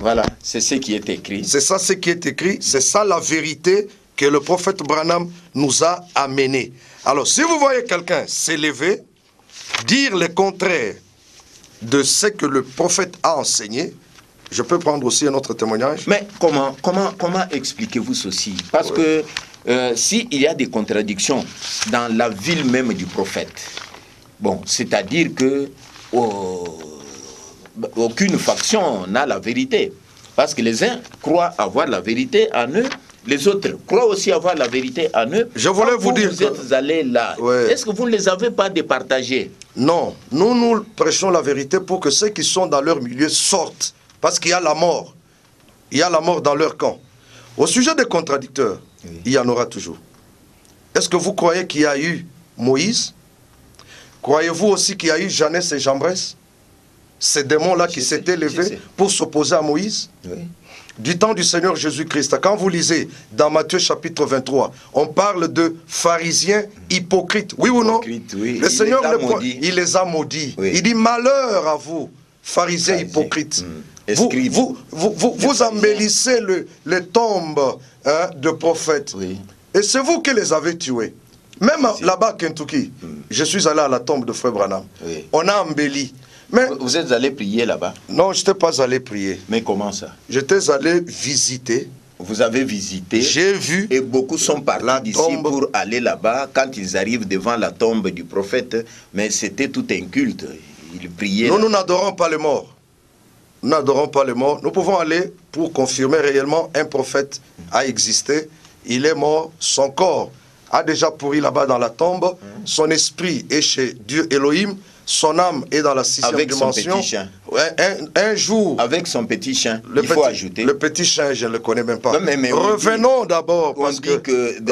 Voilà, c'est ce qui est écrit. C'est ça ce qui est écrit. C'est ça la vérité que le prophète Branham nous a amené. Alors, si vous voyez quelqu'un s'élever, dire le contraire de ce que le prophète a enseigné, je peux prendre aussi un autre témoignage. Mais comment expliquez-vous ceci? Parce que s'il y a des contradictions dans la ville même du prophète, bon, c'est-à-dire que aucune faction n'a la vérité. Parce que les uns croient avoir la vérité en eux, les autres croient aussi avoir la vérité en eux. Je voulais vous dire vous êtes allés là, est-ce que vous ne les avez pas départagés? Non, nous prêchons la vérité pour que ceux qui sont dans leur milieu sortent. Parce qu'il y a la mort. Il y a la mort dans leur camp. Au sujet des contradicteurs, il y en aura toujours. Est-ce que vous croyez qu'il y a eu Moïse? Croyez-vous aussi qu'il y a eu Jeannès et Jambres? Ces démons-là qui s'étaient levés pour s'opposer à Moïse? Du temps du Seigneur Jésus-Christ. Quand vous lisez dans Matthieu chapitre 23, on parle de pharisiens hypocrites. Oui ou non? Le Seigneur, il les a maudits. Il dit malheur à vous, pharisiens hypocrites. Vous embellissez les tombes de prophètes. Et c'est vous qui les avez tués. Même là-bas à Kentucky, je suis allé à la tombe de Frère Branham. On a embelli. Mais vous êtes allé prier là-bas? Non, je n'étais pas allé prier. Mais comment ça? J'étais allé visiter. Vous avez visité? J'ai vu. Et beaucoup sont partis d'ici pour aller là-bas quand ils arrivent devant la tombe du prophète. Mais c'était tout un culte. Ils priaient. Nous n'adorons pas les morts. Nous n'adorons pas les morts. Nous pouvons aller pour confirmer réellement un prophète a existé. Il est mort. Son corps a déjà pourri là-bas dans la tombe. Son esprit est chez Dieu Elohim. Son âme est dans la 6e dimension. Avec son petit chien. Un jour. Avec son petit chien. Il faut ajouter. Le petit chien, je ne le connais même pas. Mais revenons d'abord. On dit qu'il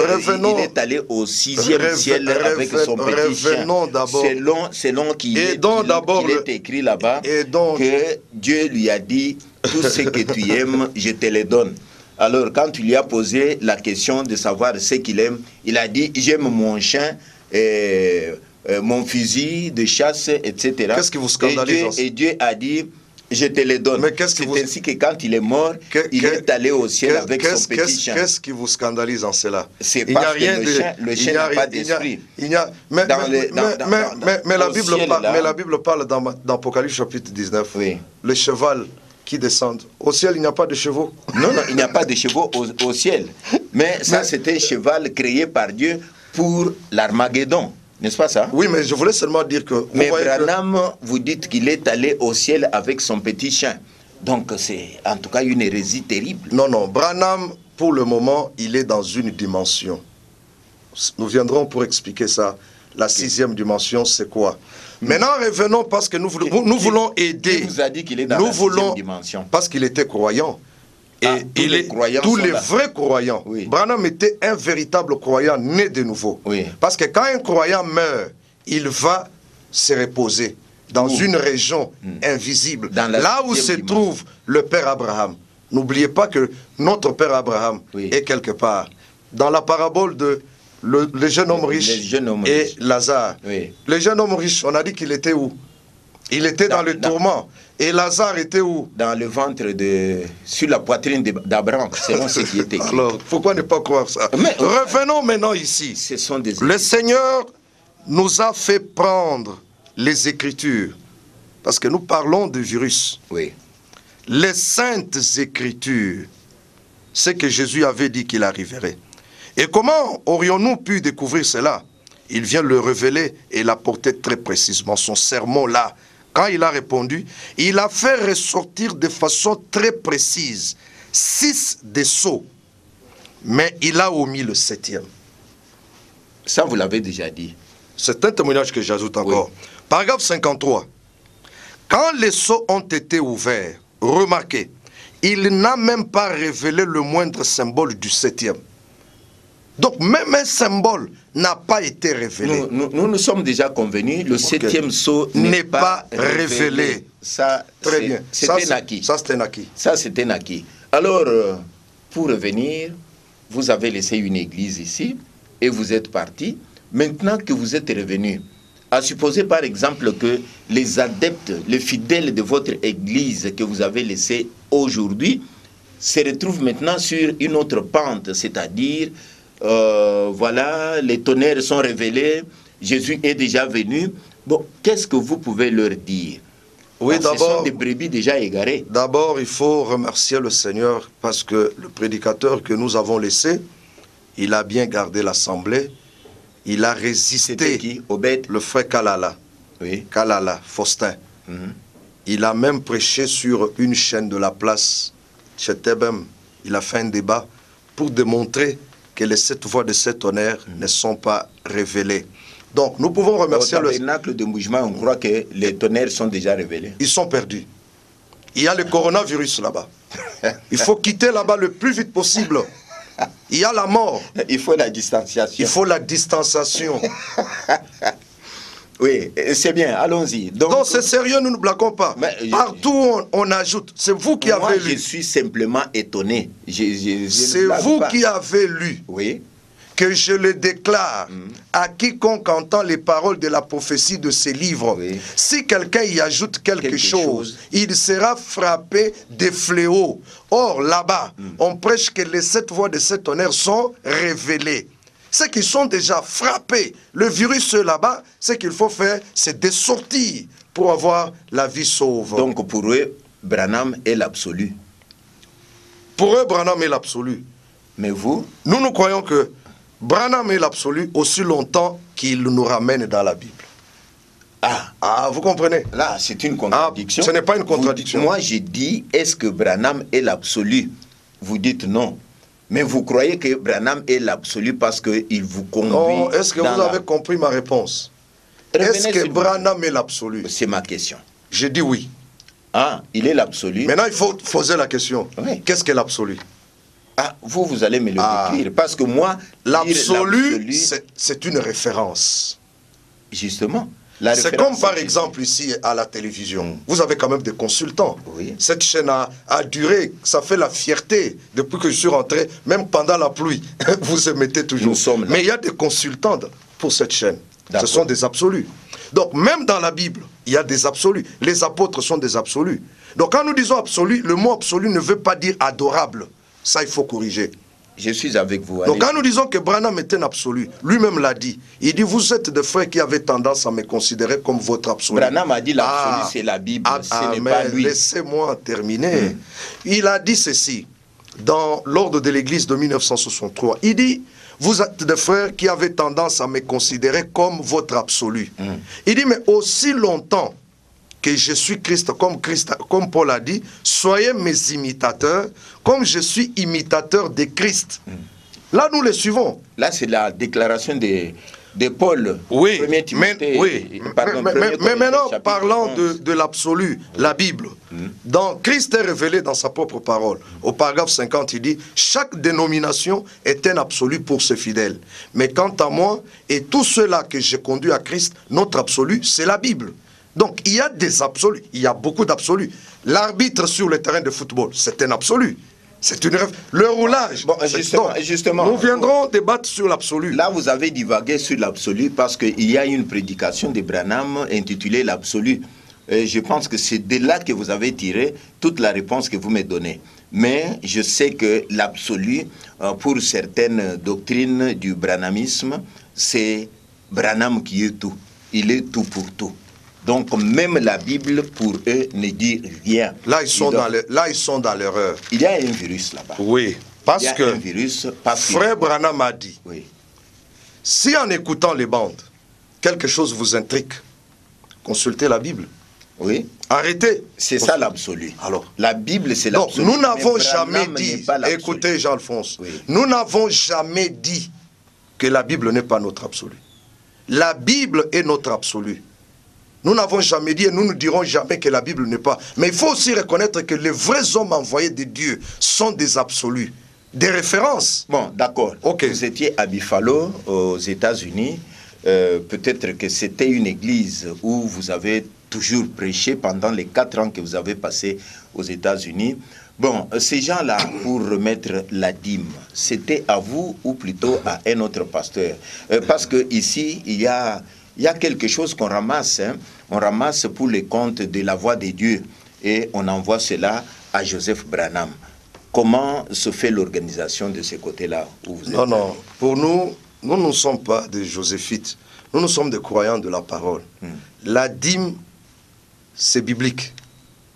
est allé au 6e ciel avec son petit chien. Revenons d'abord. Selon qu'il est écrit là-bas que Dieu lui a dit tout ce que tu aimes, je te le donne. Alors, quand tu lui as posé la question de savoir ce qu'il aime, il a dit j'aime mon chien. Mon fusil de chasse, etc. Qu'est-ce qui vous scandalise? Et Dieu a dit, Je te les donne. C'est ainsi que quand il est mort, il est allé au ciel avec son petit chien. Qu'est-ce qui vous scandalise en cela? C'est parce que le chien n'a pas d'esprit. Mais la Bible parle dans Apocalypse chapitre 19. Oui. Le cheval qui descend. Au ciel, il n'y a pas de chevaux. Non, il n'y a pas de chevaux au ciel. Mais ça, c'était un cheval créé par Dieu pour l'Armageddon. N'est-ce pas ça? Oui, mais je voulais seulement dire que... Mais Branham, vous dites qu'il est allé au ciel avec son petit chien. Donc c'est en tout cas une hérésie terrible. Non, Branham, pour le moment, il est dans une dimension. Nous viendrons pour expliquer ça. La sixième dimension, c'est quoi? Maintenant, revenons parce que nous voulons aider. Qui vous a dit qu'il est dans la sixième dimension? Parce qu'il était croyant. Et tous les vrais croyants. Oui. Branham était un véritable croyant né de nouveau. Oui. Parce que quand un croyant meurt, il va se reposer dans une région invisible, là où se trouve le Père Abraham. N'oubliez pas que notre Père Abraham est quelque part. Dans la parabole de le jeune homme riche et Lazare. Oui. Le jeune homme riche, on a dit qu'il était où? Il était dans le tourment. Et Lazare était où? Dans le ventre sur la poitrine d'Abraham, selon ce qui était écrit. Alors, pourquoi ne pas croire ça? Mais, revenons maintenant ici. Ce sont des le Seigneur nous a fait prendre les Écritures. Parce que nous parlons du virus. Oui. Les saintes Écritures. C'est que Jésus avait dit qu'il arriverait. Et comment aurions-nous pu découvrir cela? Il vient le révéler et l'apporter très précisément. Son sermon là, quand il a répondu, il a fait ressortir de façon très précise 6 des sceaux, mais il a omis le 7e. Ça, vous l'avez déjà dit. C'est un témoignage que j'ajoute encore. Oui. Paragraphe 53. Quand les sceaux ont été ouverts, remarquez, il n'a même pas révélé le moindre symbole du 7e. Donc même un symbole n'a pas été révélé. Nous sommes déjà convenus, le 7e sceau n'est pas révélé. Ça, très bien. C'était naquis. Ça, c'était naquis. Ça, c'était naquis. Alors, pour revenir, vous avez laissé une église ici et vous êtes parti. Maintenant que vous êtes revenu, à supposer par exemple que les adeptes, les fidèles de votre église que vous avez laissé aujourd'hui se retrouvent maintenant sur une autre pente, c'est-à-dire... voilà, les tonnerres sont révélés, Jésus est déjà venu. Bon, qu'est-ce que vous pouvez leur dire? Oui, d'abord, ce sont des brebis déjà égarées. D'abord, il faut remercier le Seigneur parce que le prédicateur que nous avons laissé, il a bien gardé l'assemblée, il a résisté. C'était qui? Obed? Le frère Kalala. Oui. Kalala, Faustin. Il a même prêché sur une chaîne de la place, chez Tebem. Il a fait un débat pour démontrer que les 7 voies de cet tonnerre ne sont pas révélées. Donc, nous pouvons remercier le tabernacle de Moujma, on croit que les tonnerres sont déjà révélés. Ils sont perdus. Il y a le coronavirus là-bas. Il faut quitter là-bas le plus vite possible. Il y a la mort. Il faut la distanciation. Il faut la distanciation. Oui, c'est bien, allons-y. Donc c'est sérieux, nous ne blaguons pas. Partout on ajoute. C'est vous qui avez lu. Je suis simplement étonné. C'est vous qui avez lu. Oui. Que je le déclare à quiconque entend les paroles de la prophétie de ces livres. Oui. Si quelqu'un y ajoute quelque chose, il sera frappé de fléaux. Or, là-bas, on prêche que les 7 voies de cet tonnerre sont révélées. Ceux qui sont déjà frappés, le virus là-bas, ce qu'il faut faire, c'est de sortir pour avoir la vie sauve. Donc pour eux, Branham est l'absolu. Pour eux, Branham est l'absolu. Mais vous? Nous croyons que Branham est l'absolu aussi longtemps qu'il nous ramène dans la Bible. Ah, vous comprenez? Là, c'est une contradiction. Ce n'est pas une contradiction. Moi, j'ai dit, est-ce que Branham est l'absolu? Vous dites non. Mais vous croyez que Branham est l'absolu parce qu'il vous conduit. Non, est-ce que vous avez compris ma réponse? Est-ce que Branham est l'absolu? C'est ma question. J'ai dit oui. Ah, il est l'absolu. Maintenant, il faut poser la question. Oui. Qu'est-ce que l'absolu? Ah, vous allez me le décrire. Parce que moi, l'absolu, c'est une référence. Justement. C'est comme par exemple ici à la télévision. Vous avez quand même des consultants. Oui. Cette chaîne a duré, ça fait la fierté depuis que je suis rentré, même pendant la pluie. Vous émettez toujours. Nous sommes là. Mais il y a des consultants pour cette chaîne. Ce sont des absolus. Donc même dans la Bible, il y a des absolus. Les apôtres sont des absolus. Donc quand nous disons absolu, le mot absolu ne veut pas dire adorable. Ça, il faut corriger. Je suis avec vous. Donc quand nous disons que Branham est un absolu, lui-même l'a dit. Il dit, vous êtes des frères qui avaient tendance à me considérer comme votre absolu. Branham a dit l'absolu, c'est la Bible, ce n'est pas lui. Laissez-moi terminer. Il a dit ceci, dans l'ordre de l'église de 1963. Il dit, vous êtes des frères qui avaient tendance à me considérer comme votre absolu. Il dit, mais aussi longtemps que je suis Christ, comme Paul a dit, soyez mes imitateurs, comme je suis imitateur de Christ. Là, nous les suivons. Là, c'est la déclaration de Paul. Oui, mais maintenant, parlant de l'absolu, la Bible, dans Christ est révélé dans sa propre parole. Au paragraphe 50, il dit, chaque dénomination est un absolu pour ses fidèles. Mais quant à moi et tous ceux-là que j'ai conduits à Christ, notre absolu, c'est la Bible. Donc, il y a des absolus, il y a beaucoup d'absolus. L'arbitre sur le terrain de football, c'est un absolu. C'est une rêve. Le roulage. Bon, justement, nous viendrons débattre sur l'absolu. Là, vous avez divagué sur l'absolu parce qu'il y a une prédication de Branham intitulée l'absolu. Je pense que c'est de là que vous avez tiré toute la réponse que vous me donnez. Mais je sais que l'absolu, pour certaines doctrines du branhamisme, c'est Branham qui est tout. Il est tout pour tout. Donc, même la Bible, pour eux, ne dit rien. Là, ils sont dans l'erreur. Il y a un virus là-bas. Oui, parce que un virus, Frère Branham a dit, oui, si en écoutant les bandes, quelque chose vous intrigue, consultez la Bible. Oui. Arrêtez. C'est ça l'absolu. Alors, la Bible, c'est l'absolu. Donc, nous n'avons jamais dit, écoutez Jean-Alphonse, oui, nous n'avons jamais dit que la Bible n'est pas notre absolu. La Bible est notre absolu. Nous n'avons jamais dit et nous ne dirons jamais que la Bible n'est pas. Mais il faut aussi reconnaître que les vrais hommes envoyés de Dieu sont des absolus, des références. Bon, d'accord. Okay. Vous étiez à Buffalo, aux États-Unis. Peut-être que c'était une église où vous avez toujours prêché pendant les 4 ans que vous avez passé aux États-Unis. Bon, ces gens-là, pour remettre la dîme, c'était à vous ou plutôt à un autre pasteur? Parce qu'ici, il y a quelque chose qu'on ramasse. Hein. On ramasse pour les comptes de la voix de Dieu et on envoie cela à Joseph Branham. Comment se fait l'organisation de ce côté-là où vous êtes? Non. Pour nous, nous ne sommes pas des joséphites. Nous sommes des croyants de la parole. La dîme, c'est biblique.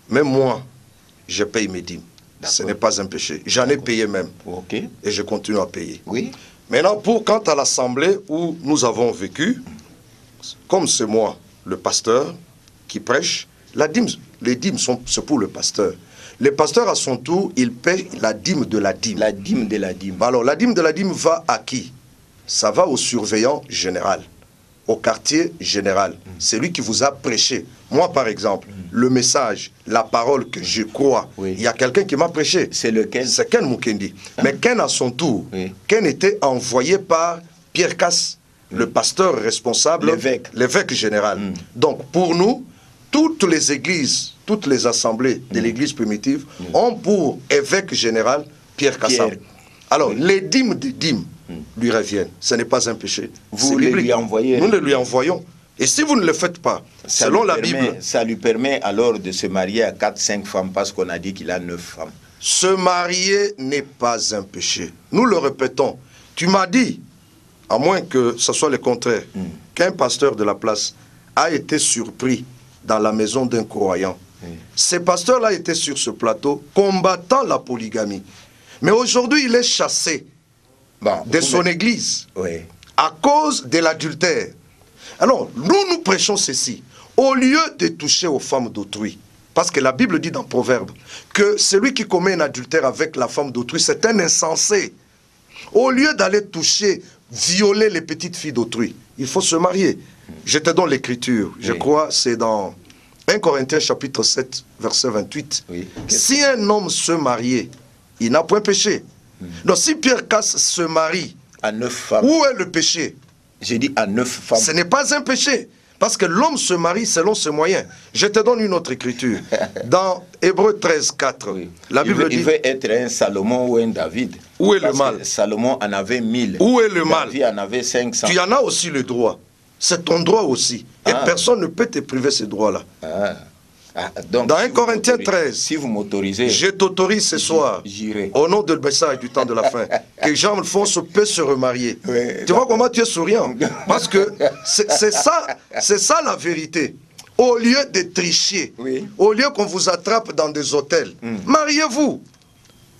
Même moi, je paye mes dîmes. Ce n'est pas un péché. J'en ai payé même. Okay. Et je continue à payer. Oui. Maintenant, quant à l'assemblée où nous avons vécu, comme c'est moi, le pasteur, qui prêche, les dîmes, c'est pour le pasteur. Le pasteur, à son tour, il paie la dîme de la dîme. La dîme de la dîme. Alors, la dîme de la dîme va à qui? Ça va au surveillant général, au quartier général. C'est lui qui vous a prêché. Moi, par exemple, le message, la parole que je crois, il y a quelqu'un qui m'a prêché. C'est lequel? C'est Ken Mukendi. Mais Ken, à son tour, Ken était envoyé par Pierre Casse, le pasteur responsable, l'évêque général. Donc, pour nous, toutes les églises, toutes les assemblées de l'église primitive ont pour évêque général Pierre Cassam. Alors, les dîmes des dîmes lui reviennent. Ce n'est pas un péché. Vous les lui envoyez. Nous les lui envoyons. Et si vous ne le faites pas, selon la Bible... Ça lui permet alors de se marier à 4-5 femmes parce qu'on a dit qu'il a 9 femmes. Se marier n'est pas un péché. Nous le répétons. Tu m'as dit, à moins que ce soit le contraire, qu'un pasteur de la place a été surpris dans la maison d'un croyant. Ce pasteur-là était sur ce plateau combattant la polygamie. Mais aujourd'hui, il est chassé de son église à cause de l'adultère. Alors, nous prêchons ceci. Au lieu de toucher aux femmes d'autrui, parce que la Bible dit dans Proverbe que celui qui commet un adultère avec la femme d'autrui, c'est un insensé. Au lieu d'aller toucher, violer les petites filles d'autrui, il faut se marier. Je te donne l'écriture. Je crois c'est dans 1 Corinthiens chapitre 7, verset 28. Si un homme se mariait, il n'a point péché. Donc si Pierre Casse se marie, à 9 femmes. Où est le péché? J'ai dit à 9 femmes. Ce n'est pas un péché. Parce que l'homme se marie selon ses moyens. Je te donne une autre écriture. Dans Hébreux 13, 4, la Bible dit... Il veut être un Salomon ou un David. Où est le mal? Salomon en avait 1000. Où est le mal? David en avait 500. Tu en as aussi le droit. C'est ton droit aussi. Et personne ne peut te priver ces droits-là. Donc, dans 1 Corinthiens 13, si vous m'autorisez, je t'autorise ce soir, au nom de Bessa et du temps de la fin, que Jean-Alphonse peut se remarier. Oui, tu vois comment tu es souriant? Parce que c'est ça la vérité. Au lieu de tricher, au lieu qu'on vous attrape dans des hôtels, mariez-vous.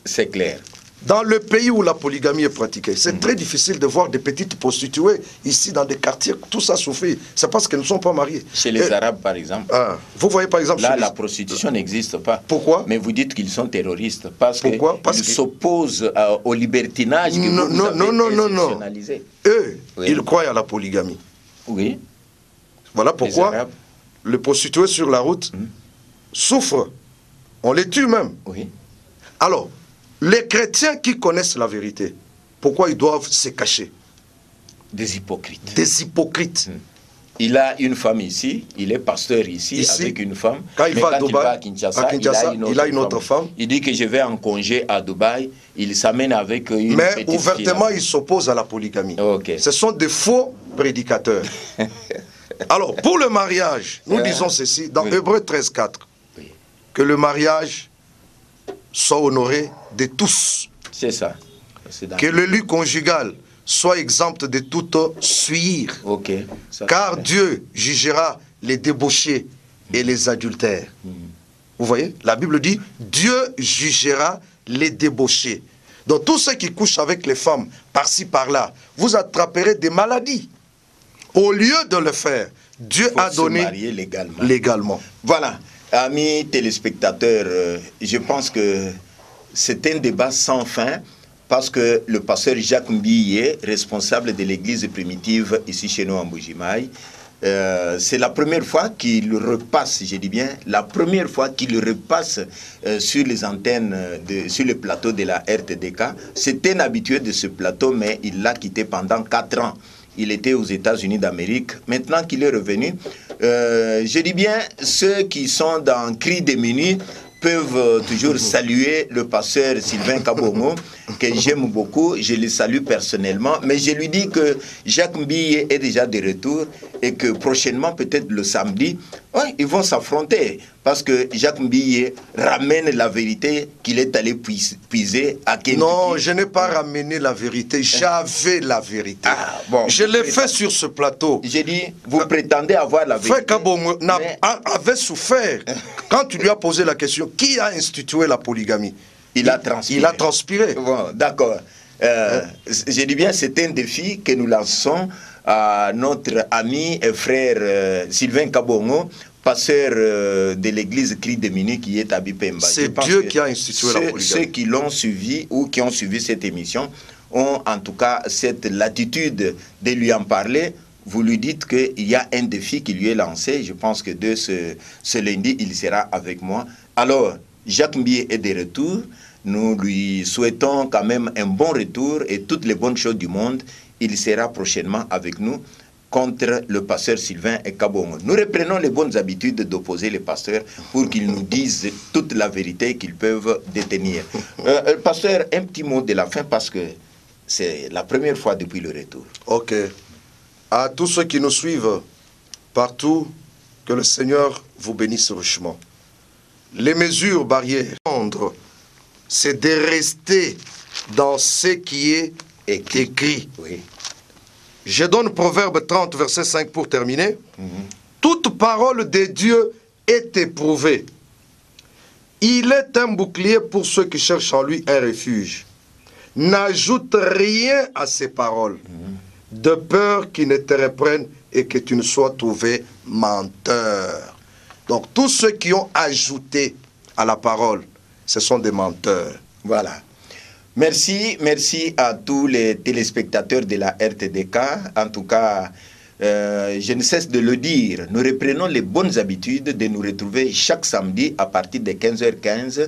C'est clair. Dans le pays où la polygamie est pratiquée, c'est très difficile de voir des petites prostituées ici dans des quartiers, tout ça souffrir. C'est parce qu'elles ne sont pas mariées. Chez les Arabes, par exemple. Vous voyez, par exemple... Là, la prostitution n'existe pas. Pourquoi? Mais vous dites qu'ils sont terroristes. Parce qu'ils s'opposent au libertinage que vous avez institutionnalisé. Eux, ils croient à la polygamie. Oui. Voilà pourquoi les prostituées sur la route souffrent. On les tue même. Oui. Alors, les chrétiens qui connaissent la vérité, pourquoi ils doivent se cacher? Des hypocrites. Des hypocrites. Il a une femme ici, il est pasteur ici avec une femme. Quand il va à Dubaï, à Kinshasa, il a une autre femme. Il dit que je vais en congé à Dubaï, il s'amène avec une Mais ouvertement, il s'oppose à la polygamie. Ce sont des faux prédicateurs. Alors, pour le mariage, nous disons ceci, dans Hébreux 13,4, que le mariage soit honoré de tous. C'est ça. Que le lit conjugal soit exempt de toute suire. Car Dieu jugera les débauchés et les adultères. Vous voyez? La Bible dit, Dieu jugera les débauchés. Donc tous ceux qui couchent avec les femmes, par-ci, par-là, vous attraperez des maladies. Au lieu de le faire, Dieu a donné légalement. Voilà. Amis téléspectateurs, je pense que c'est un débat sans fin parce que le pasteur Jacques Mbiye, responsable de l'église primitive ici chez nous en Bujimaï, c'est la première fois qu'il repasse, je dis bien, la première fois qu'il repasse sur les antennes, sur le plateau de la RTDK. C'est un habitué de ce plateau, mais il l'a quitté pendant 4 ans. Il était aux États-Unis d'Amérique. Maintenant qu'il est revenu, je dis bien, ceux qui sont dans cri des minuit peuvent toujours saluer le pasteur Sylvain Kabongo, que j'aime beaucoup. Je le salue personnellement, mais je lui dis que Jacques Mbiye est déjà de retour et que prochainement, peut-être le samedi, ils vont s'affronter parce que Jacques Mbiye ramène la vérité qu'il est allé puiser à Kentucky. Non, je n'ai pas ramené la vérité, j'avais la vérité. Je l'ai fait sur ce plateau. J'ai dit, vous prétendez avoir la vérité. Frère Kabongo avait souffert quand tu lui as posé la question, qui a institué la polygamie? Il a transpiré. Bon, d'accord. Je dis bien, c'est un défi que nous lançons à notre ami et frère Sylvain Kabongo, pasteur de l'église Cri des Minuit qui est à Bipemba. C'est Dieu qui a institué la polygamie. Ceux qui l'ont suivi ou qui ont suivi cette émission ont en tout cas cette latitude de lui en parler. Vous lui dites qu'il y a un défi qui lui est lancé. Je pense que de ce lundi, il sera avec moi. Alors, Jacques Mbiye est de retour. Nous lui souhaitons quand même un bon retour et toutes les bonnes choses du monde. Il sera prochainement avec nous contre le pasteur Sylvain Kabongo. Nous reprenons les bonnes habitudes d'opposer les pasteurs pour qu'ils nous disent toute la vérité qu'ils peuvent détenir. Pasteur, un petit mot de la fin parce que c'est la première fois depuis le retour. Ok. À tous ceux qui nous suivent partout, que le Seigneur vous bénisse richement. Les mesures barrières, c'est de rester dans ce qui est écrit. Oui. Je donne Proverbe 30, verset 5 pour terminer. Toute parole de Dieu est éprouvée. Il est un bouclier pour ceux qui cherchent en lui un refuge. N'ajoute rien à ces paroles, de peur qu'ils ne te reprennent et que tu ne sois trouvé menteur. Donc tous ceux qui ont ajouté à la parole, ce sont des menteurs. Voilà. Merci à tous les téléspectateurs de la RTDK. En tout cas, je ne cesse de le dire, nous reprenons les bonnes habitudes de nous retrouver chaque samedi à partir de 15h15.